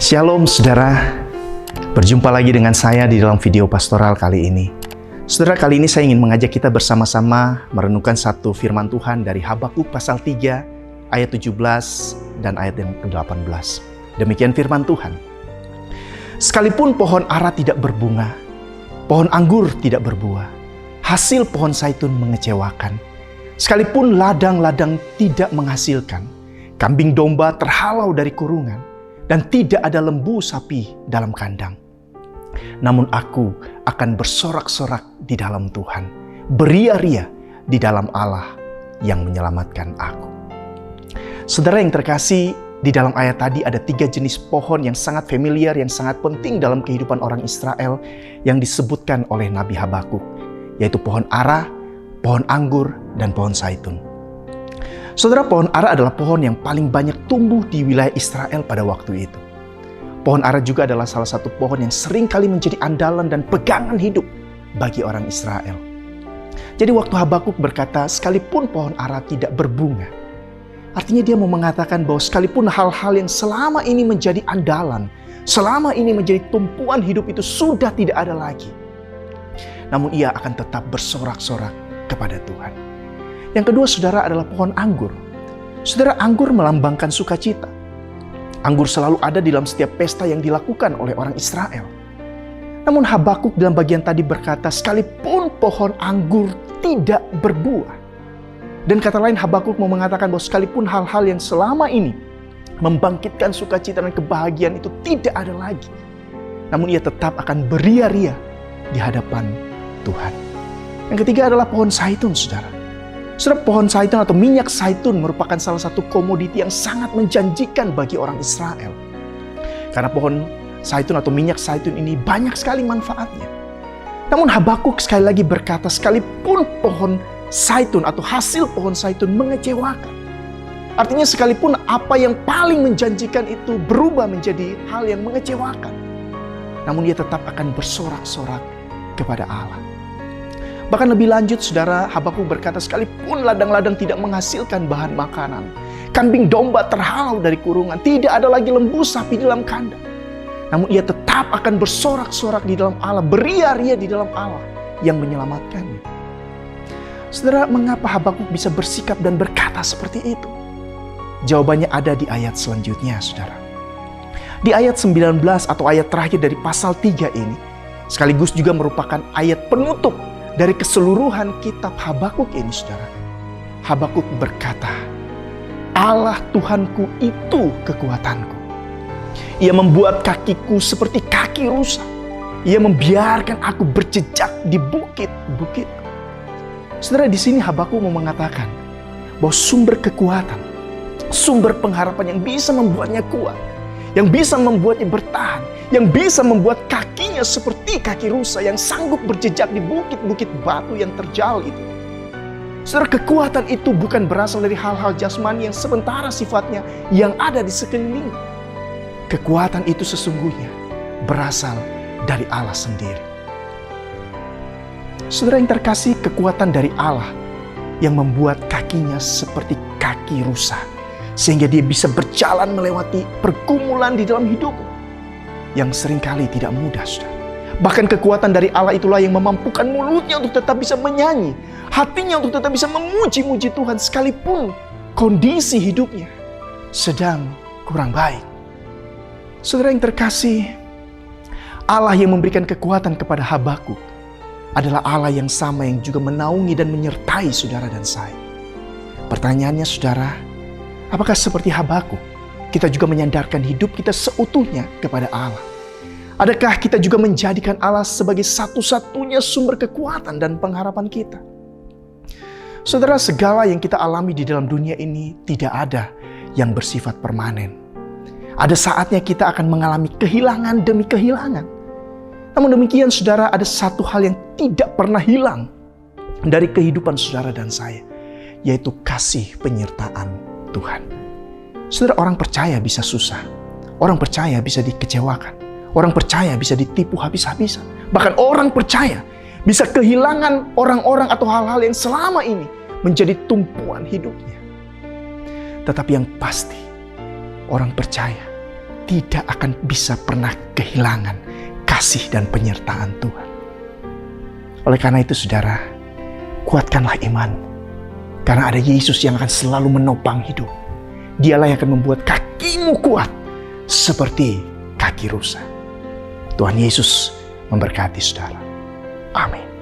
Shalom saudara, berjumpa lagi dengan saya di dalam video pastoral kali ini. Saudara, kali ini saya ingin mengajak kita bersama-sama merenungkan satu firman Tuhan dari Habakuk pasal 3 ayat 17 dan ayat yang ke-18. Demikian firman Tuhan. Sekalipun pohon ara tidak berbunga, pohon anggur tidak berbuah, hasil pohon zaitun mengecewakan. Sekalipun ladang-ladang tidak menghasilkan, kambing domba terhalau dari kurungan, dan tidak ada lembu sapi dalam kandang. Namun aku akan bersorak-sorak di dalam Tuhan, beria-ria di dalam Allah yang menyelamatkan aku. Saudara yang terkasih, di dalam ayat tadi ada 3 jenis pohon yang sangat familiar, yang sangat penting dalam kehidupan orang Israel yang disebutkan oleh Nabi Habakuk, yaitu pohon ara, pohon anggur, dan pohon zaitun. Saudara, pohon ara adalah pohon yang paling banyak tumbuh di wilayah Israel pada waktu itu. Pohon ara juga adalah salah satu pohon yang sering kali menjadi andalan dan pegangan hidup bagi orang Israel. Jadi waktu Habakuk berkata, sekalipun pohon ara tidak berbunga, artinya dia mau mengatakan bahwa sekalipun hal-hal yang selama ini menjadi andalan, selama ini menjadi tumpuan hidup itu sudah tidak ada lagi, namun ia akan tetap bersorak-sorak kepada Tuhan. Yang kedua, saudara, adalah pohon anggur. Saudara, anggur melambangkan sukacita. Anggur selalu ada dalam setiap pesta yang dilakukan oleh orang Israel. Namun Habakuk dalam bagian tadi berkata, sekalipun pohon anggur tidak berbuah. Dan kata lain, Habakuk mau mengatakan bahwa sekalipun hal-hal yang selama ini membangkitkan sukacita dan kebahagiaan itu tidak ada lagi, namun ia tetap akan beria-ria di hadapan Tuhan. Yang ketiga adalah pohon zaitun, saudara. Saudara, pohon zaitun atau minyak zaitun merupakan salah satu komoditi yang sangat menjanjikan bagi orang Israel. Karena pohon zaitun atau minyak zaitun ini banyak sekali manfaatnya. Namun Habakuk sekali lagi berkata, sekalipun pohon zaitun atau hasil pohon zaitun mengecewakan. Artinya sekalipun apa yang paling menjanjikan itu berubah menjadi hal yang mengecewakan, namun ia tetap akan bersorak-sorak kepada Allah. Bahkan lebih lanjut, saudara, Habakuk berkata, sekalipun ladang-ladang tidak menghasilkan bahan makanan, kambing domba terhalau dari kurungan, tidak ada lagi lembu sapi di dalam kandang, namun ia tetap akan bersorak-sorak di dalam Allah, beria-ria di dalam Allah yang menyelamatkannya. Saudara, mengapa Habakuk bisa bersikap dan berkata seperti itu? Jawabannya ada di ayat selanjutnya, saudara. Di ayat 19 atau ayat terakhir dari pasal 3 ini, sekaligus juga merupakan ayat penutup dari keseluruhan kitab Habakuk ini, saudara. Habakuk berkata, Allah Tuhanku itu kekuatanku. Ia membuat kakiku seperti kaki rusa. Ia membiarkan aku berjejak di bukit-bukit. Saudara, di sini Habakuk mau mengatakan bahwa sumber kekuatan, sumber pengharapan yang bisa membuatnya kuat, yang bisa membuatnya bertahan, yang bisa membuat kakinya seperti kaki rusa yang sanggup berjejak di bukit-bukit batu yang terjal itu. Saudara, kekuatan itu bukan berasal dari hal-hal jasmani yang sementara sifatnya yang ada di sekeliling. Kekuatan itu sesungguhnya berasal dari Allah sendiri. Saudara yang terkasih, kekuatan dari Allah yang membuat kakinya seperti kaki rusa, sehingga dia bisa berjalan melewati pergumulan di dalam hidupnya yang seringkali tidak mudah, saudara. Bahkan kekuatan dari Allah itulah yang memampukan mulutnya untuk tetap bisa menyanyi, hatinya untuk tetap bisa memuji-muji Tuhan sekalipun kondisi hidupnya sedang kurang baik. Saudara yang terkasih, Allah yang memberikan kekuatan kepada Habakuk adalah Allah yang sama yang juga menaungi dan menyertai saudara dan saya. Pertanyaannya, saudara, apakah seperti Habakuk, kita juga menyandarkan hidup kita seutuhnya kepada Allah? Adakah kita juga menjadikan Allah sebagai satu-satunya sumber kekuatan dan pengharapan kita? Saudara, segala yang kita alami di dalam dunia ini tidak ada yang bersifat permanen. Ada saatnya kita akan mengalami kehilangan demi kehilangan. Namun demikian, saudara, ada satu hal yang tidak pernah hilang dari kehidupan saudara dan saya, yaitu kasih penyertaan Tuhan. Saudara, orang percaya bisa susah. Orang percaya bisa dikecewakan. Orang percaya bisa ditipu habis-habisan. Bahkan orang percaya bisa kehilangan orang-orang atau hal-hal yang selama ini menjadi tumpuan hidupnya. Tetapi yang pasti, orang percaya tidak akan bisa pernah kehilangan kasih dan penyertaan Tuhan. Oleh karena itu saudara, kuatkanlah iman. Karena ada Yesus yang akan selalu menopang hidup. Dialah yang akan membuat kakimu kuat seperti kaki rusa. Tuhan Yesus memberkati saudara. Amin.